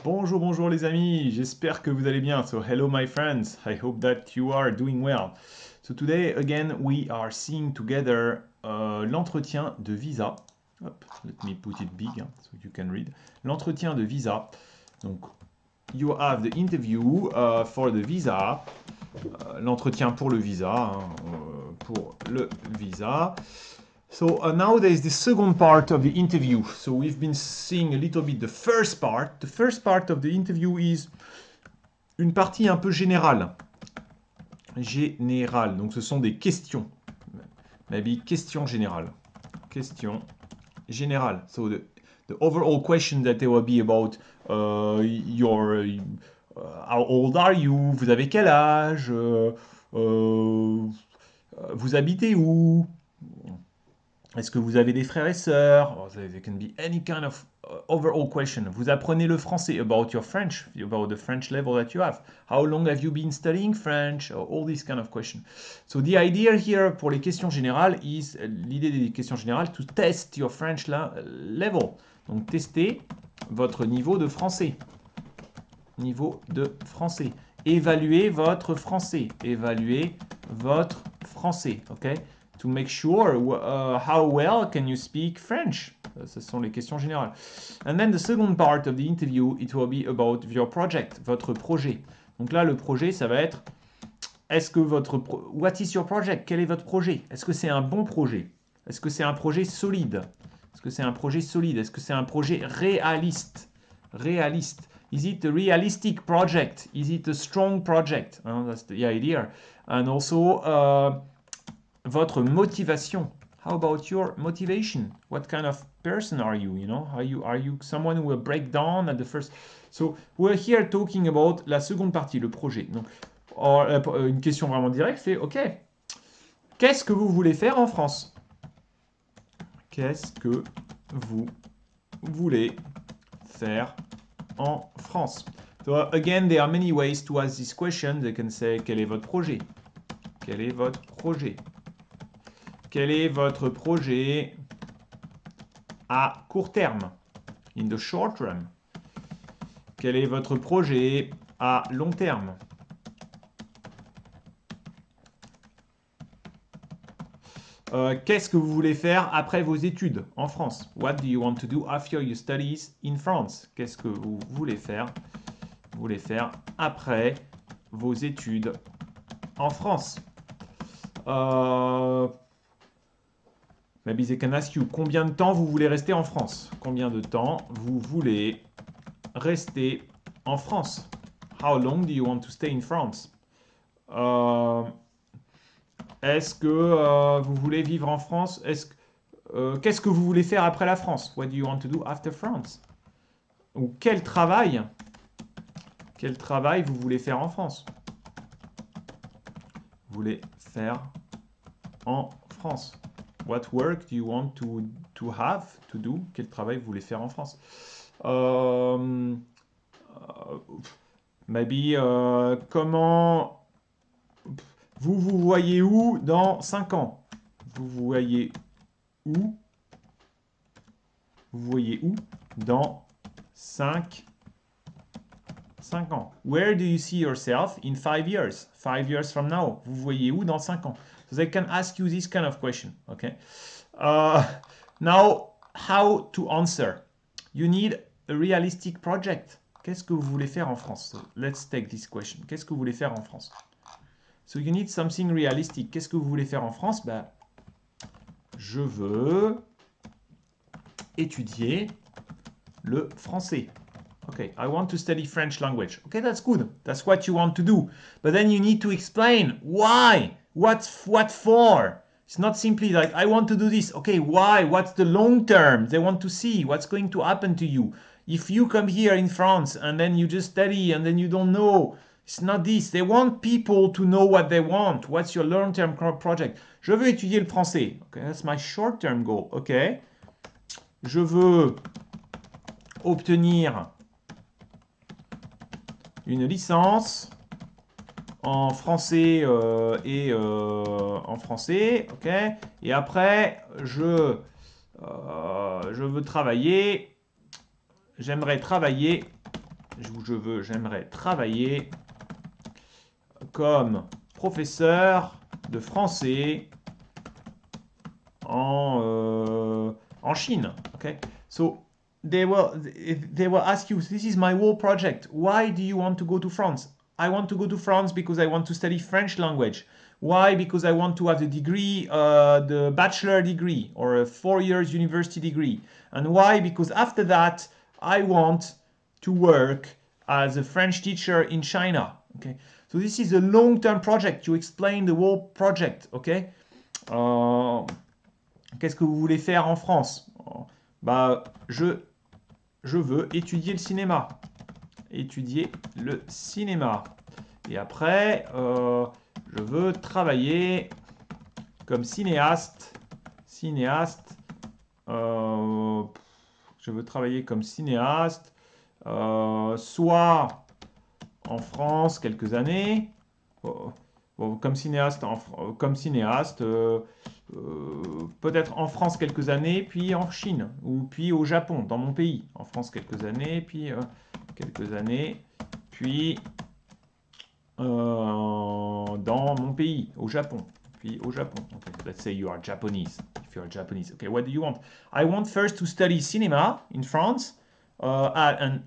Bonjour, bonjour les amis, j'espère que vous allez bien. So hello my friends, I hope that you are doing well. So today again we are seeing together l'entretien de visa. Hop, let me put it big so you can read. L'entretien de visa. Donc you have the interview for the visa. L'entretien pour le visa, pour le visa. So now there is the second part of the interview. So we've been seeing a little bit the first part. The first part of the interview is une partie un peu générale. Générale. Donc ce sont des questions. Maybe questions générales. Questions générales. So the overall question that there will be about your how old are you? Vous avez quel âge? Vous habitez où? Est-ce que vous avez des frères et sœurs? Or, there can be any kind of overall question. Vous apprenez le français, about your French, about the French level that you have. How long have you been studying French? All these kind of questions. So the idea here pour les questions générales is, l'idée des questions générales, to test your French level. Donc tester votre niveau de français. Niveau de français. Évaluer votre français. Évaluer votre français. OK? To make sure how well can you speak French. Ce sont les questions générales. And then the second part of the interview, it will be about your project, votre projet. Donc là, le projet, ça va être, est-ce que what is your project? Quel est votre projet? Est-ce que c'est un bon projet? Est-ce que c'est un projet solide? Est-ce que c'est un projet solide? Est-ce que c'est un projet réaliste? Réaliste. Is it a realistic project? Is it a strong project? That's the idea. And also, votre motivation. How about your motivation? What kind of person are you? You know, are you someone who will break down at the first? So we're here talking about la seconde partie, le projet. Donc, une question vraiment directe, c'est OK. Qu'est-ce que vous voulez faire en France? Qu'est-ce que vous voulez faire en France? So again, there are many ways to ask this question. They can say, quel est votre projet? Quel est votre projet? Quel est votre projet à court terme? In the short term. Quel est votre projet à long terme? Qu'est-ce que vous voulez faire après vos études en France? What do you want to do after your studies in France? Qu'est-ce que vous voulez faire? Vous voulez faire après vos études en France? Maybe they can ask you, combien de temps vous voulez rester en France? Combien de temps vous voulez rester en France? How long do you want to stay in France? Est-ce que vous voulez vivre en France? Qu'est-ce que vous voulez faire après la France? What do you want to do after France? Ou quel travail vous voulez faire en France? Vous voulez faire en France? What work do you want to have, to do? Quel travail vous voulez faire en France? Maybe, comment... Vous voyez où dans 5 ans? Vous voyez où? Vous voyez où dans 5 ans? Where do you see yourself in 5 years? 5 years from now. Vous voyez où dans 5 ans? So they can ask you this kind of question, okay? Now, how to answer? You need a realistic project. Qu'est-ce que vous voulez faire en France? So let's take this question. Qu'est-ce que vous voulez faire en France? So you need something realistic. Qu'est-ce que vous voulez faire en France? Ben, je veux étudier le français. Okay, I want to study French language. Okay, that's good. That's what you want to do. But then you need to explain why. What for? It's not simply like, I want to do this. Okay, why? What's the long term? They want to see what's going to happen to you. If you come here in France and then you just study and then you don't know, it's not this. They want people to know what they want. What's your long-term project? Je veux étudier le français. Okay, that's my short-term goal. Okay. Je veux obtenir une licence en français en français, ok. Et après, je veux travailler. J'aimerais travailler j'aimerais travailler comme professeur de français en Chine. Okay, so they will ask you, this is my whole project. Why do you want to go to France? I want to go to France because I want to study French language. Why? Because I want to have the degree, the bachelor degree or a 4 years university degree. And why? Because after that, I want to work as a French teacher in China. Okay, so this is a long-term project. You explain the whole project. Okay. Qu'est-ce que vous voulez faire en France? Bah, je veux étudier le cinéma. Étudier le cinéma. Et après, je veux travailler comme cinéaste. Cinéaste. Je veux travailler comme cinéaste, soit en France quelques années, comme cinéaste, peut-être en France quelques années, puis en Chine, ou puis au Japon, dans mon pays. En France quelques années, puis dans mon pays, au Japon. Puis au Japon. Okay, let's say you are Japanese. If you are Japanese, okay, what do you want? I want first to study cinema in France, and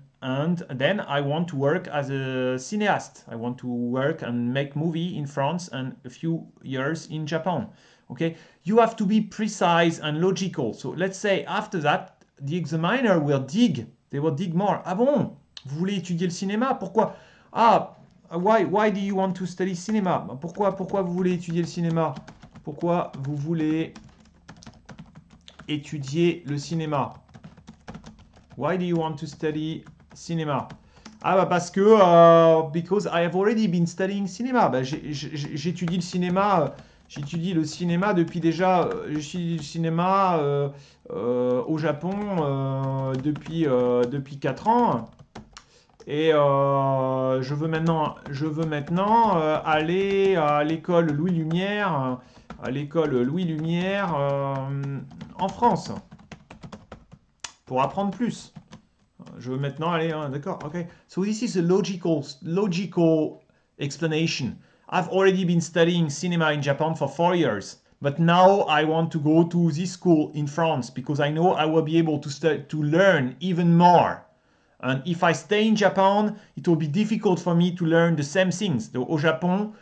then I want to work as a cineast. I want to work and make movie in France and a few years in Japan. Okay, you have to be precise and logical. So let's say after that, the examiner will dig. They will dig more. Ah bon? Vous voulez étudier le cinéma? Pourquoi? Ah, why do you want to study cinema? Pourquoi vous voulez étudier le cinéma? Pourquoi vous voulez étudier le cinéma? Why do you want to study cinema? Ah bah parce que because I have already been studying cinema. Bah, j'étudie le cinéma. J'étudie le cinéma depuis déjà. J'étudie le cinéma au Japon depuis 4 ans. Et je veux maintenant aller à l'école Louis Lumière, en France, pour apprendre plus. Je veux maintenant aller, d'accord, okay. So this is a logical explanation. I've already been studying cinema in Japan for 4 years, but now I want to go to this school in France because I know I will be able to learn even more. And if I stay in Japan, it will be difficult for me to learn the same things. Donc, au Japon,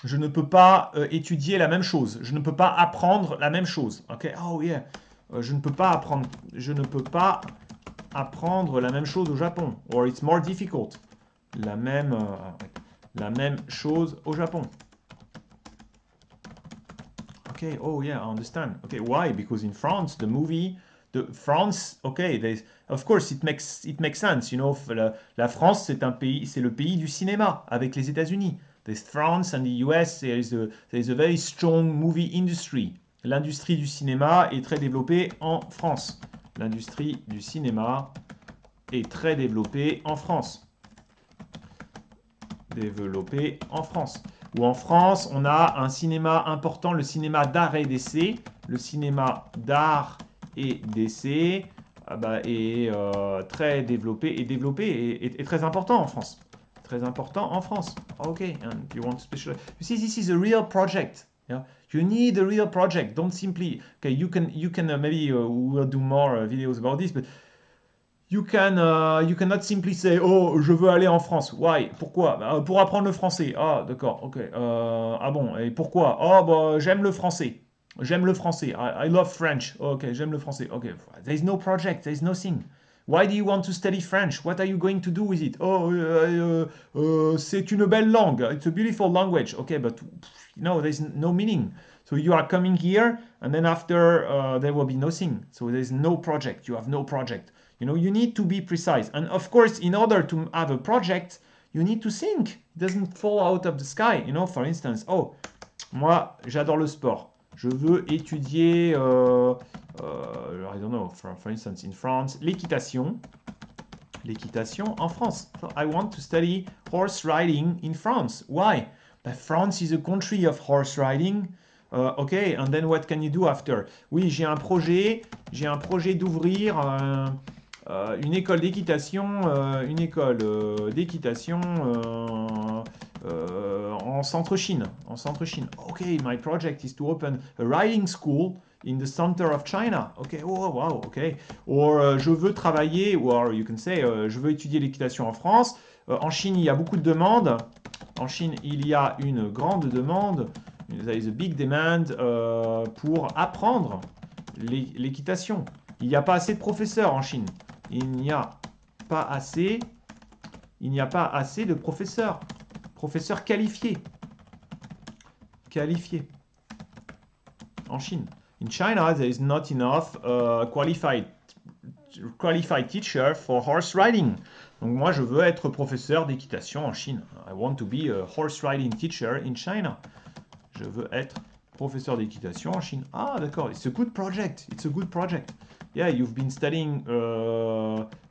je ne peux pas étudier la même chose. Je ne peux pas apprendre la même chose. Okay? Oh yeah. Je ne peux pas apprendre la même chose au Japon. Or it's more difficult. La même chose au Japon. Okay. Oh yeah, I understand. Okay. Why? Because in France, France, okay, of course it makes sense, you know. La France, c'est le pays du cinéma avec les États-Unis. There's France and the US. There's a very strong movie industry. L'industrie du cinéma est très développée en France. L'industrie du cinéma est très développée en France. Développée en France. Ou en France, on a un cinéma important, le cinéma d'art et d'essai. Le cinéma d'art et d'essai est très développé et très important en France. Très important en France. Okay, and you want to specialize. You see, this is a real project. Yeah? You need a real project. Don't simply. Okay, you can maybe we'll do more videos about this, but you cannot simply say, oh, je veux aller en France. Why? Pourquoi? Pour apprendre le français. Ah, d'accord. Ok. Ah bon. Et pourquoi? Oh, bah, j'aime le français. J'aime le français. I love French. Ok, j'aime le français. Ok. There's no project. There's nothing. Why do you want to study French? What are you going to do with it? Oh, c'est une belle langue. It's a beautiful language. Okay, but no, there's no meaning. So you are coming here, and then after there will be nothing. So there's no project. You have no project. You know, you need to be precise. And of course, in order to have a project, you need to think. It doesn't fall out of the sky. You know, for instance, oh, moi, j'adore le sport. Je veux étudier, I don't know, for instance, in France, l'équitation. L'équitation en France. So I want to study horse riding in France. Why? But France is a country of horse riding. Okay, and then what can you do after? Oui, j'ai un projet d'ouvrir Une école d'équitation, en centre-Chine, Ok, my project is to open a riding school in the center of China. Ok, oh wow, ok. Or je veux travailler, or you can say, je veux étudier l'équitation en France. En Chine, il y a beaucoup de demandes. En Chine, il y a une grande demande. There is a big demand pour apprendre l'équitation. Il n'y a pas assez de professeurs en Chine. Il n'y a pas assez, il n'y a pas assez de professeurs. Professeurs qualifiés. Qualifiés. En Chine. In China, there is not enough qualified teacher for horse riding. Donc moi, je veux être professeur d'équitation en Chine. I want to be a horse riding teacher in China. Je veux être professeur d'équitation en Chine. Ah, d'accord. It's a good project. It's a good project. Yeah, you've been studying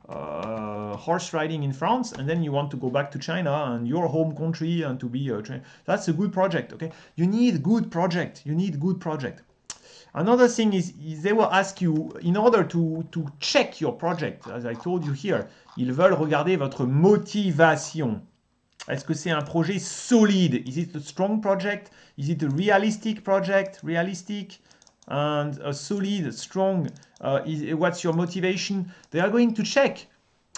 horse riding in France, and then you want to go back to China and your home country and to be trained. That's a good project. Okay, you need good project. You need good project. Another thing is they will ask you, in order to check your project, as I told you here, ils veulent regarder votre motivation. Est-ce que c'est un projet solide? Is it a strong project? Is it a realistic project? Realistic and a solid, strong. What's your motivation? They are going to check.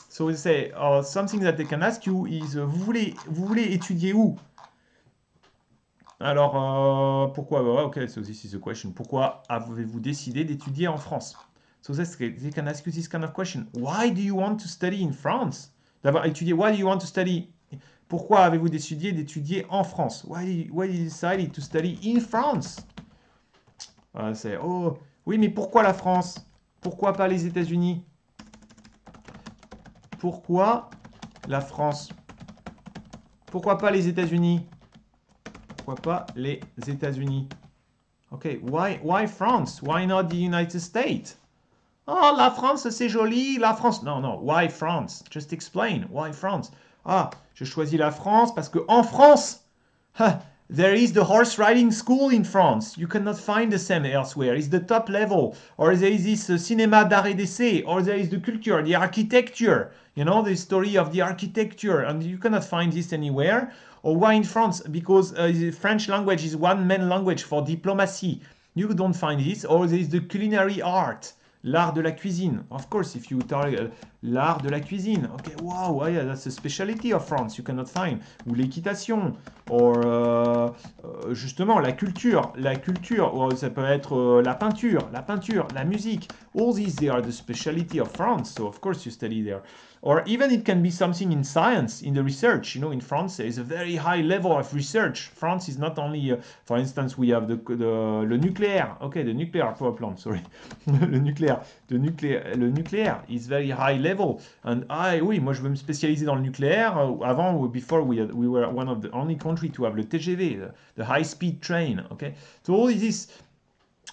So they say something that they can ask you is vous voulez étudier où? Alors pourquoi? Okay, so this is a question. Pourquoi avez-vous décidé d'étudier en France? So they can ask you this kind of question. Why do you want to study in France? D'avoir étudié. Why do you want to study? Pourquoi avez-vous décidé d'étudier en France? Why you decided to study in France? C'est oh oui, mais pourquoi la France? Pourquoi pas les États-Unis? Pourquoi la France? Pourquoi pas les États-Unis? Pourquoi pas les États-Unis? Ok, why France? Why not the United States? Oh, la France, c'est joli, la France. Non, non, why France? Just explain, why France? Ah, je choisis la France parce que en France, there is the horse riding school in France. You cannot find the same elsewhere. It's the top level. Or there is this cinéma d'art et d'essai. Or there is the culture, the architecture. You know, the story of the architecture. And you cannot find this anywhere. Or why in France? Because the French language is one main language for diplomacy. You don't find this. Or there is the culinary art. L'art de la cuisine. Of course, if you target l'art de la cuisine. Okay, wow, yeah, that's a specialty of France. You cannot find. Ou l'équitation. Or, justement, la culture. La culture. Or, ça peut être la peinture, la musique. All these, they are the specialty of France. So, of course, you study there. Or even it can be something in science, in the research. You know, in France, there is a very high level of research. France is not only, for instance, we have le nucléaire. Okay, the nuclear power plant, sorry. Le nucléaire is very high level. And oui, moi je veux me spécialiser dans le nucléaire. Avant, before we were one of the only country to have le TGV, the high-speed train. Okay, so all this,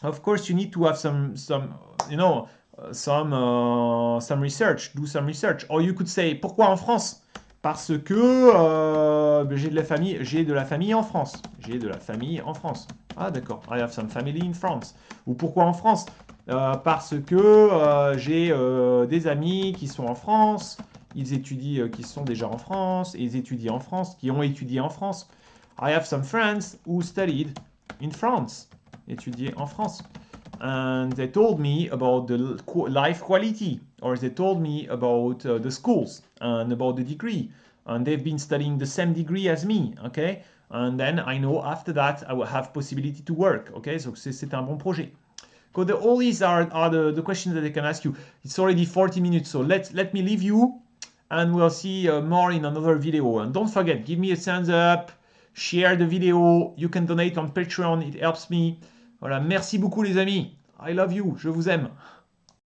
of course, you need to have some you know, some research, do some research. Or you could say, pourquoi en France? Parce que j'ai de la famille en France. J'ai de la famille en France. Ah d'accord, I have some family in France. Ou pourquoi en France? Parce que j'ai des amis qui sont en France, ils étudient, qui sont déjà en France, et ils étudient en France, qui ont étudié en France. I have some friends who studied in France, étudié en France. And they told me about the life quality, or they told me about the schools and about the degree. And they've been studying the same degree as me, okay? And then I know after that I will have possibility to work, okay? So c'est un bon projet. Because all these are the questions that they can ask you. It's already 40 minutes, so let me leave you, and we'll see more in another video. And don't forget, give me a thumbs up, share the video, you can donate on Patreon, it helps me. Voilà, merci beaucoup les amis. I love you, je vous aime.